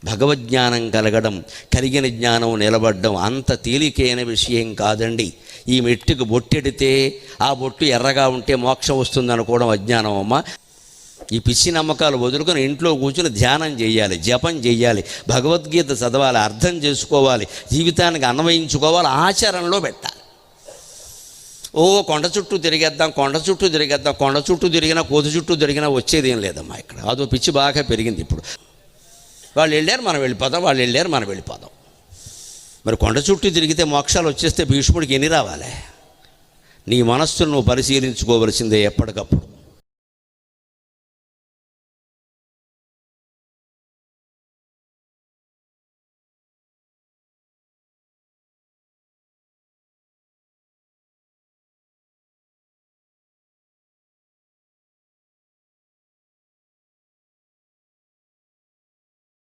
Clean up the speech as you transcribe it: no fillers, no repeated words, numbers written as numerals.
భగవజ్ఞానం కలగడం, కలిగిన జ్ఞానం నిలబడడం అంత తేలికైన విషయం కాదండి. ఈ మెట్టుకు బొట్టెడితే ఆ బొట్టు ఎర్రగా ఉంటే మోక్షం వస్తుందనుకోవడం అజ్ఞానం అమ్మ. ఈ పిచ్చి నమ్మకాలు వదులుకొని ఇంట్లో కూర్చుని ధ్యానం చేయాలి, జపం చేయాలి, భగవద్గీత చదవాలి, అర్థం చేసుకోవాలి, జీవితానికి అన్వయించుకోవాలి, ఆచరణలో పెట్టాలి. కొండ చుట్టూ తిరిగేద్దాం, కొండ చుట్టూ తిరిగేద్దాం, కొండ చుట్టూ తిరిగినా కోతి చుట్టూ తిరిగినా వచ్చేది ఏం లేదమ్మా. ఇక్కడ అదో పిచ్చి బాగా పెరిగింది ఇప్పుడు. వాళ్ళు వెళ్ళారు మనం వెళ్ళిపోదాం, వాళ్ళు వెళ్ళారు మనం వెళ్ళిపోదాం. మరి కొండ చుట్టూ తిరిగితే మోక్షాలు వచ్చేస్తే భీష్ముడికి ఎన్ని రావాలి? నీ మనస్సును నువ్వు పరిశీలించుకోవలసిందే ఎప్పటికప్పుడు.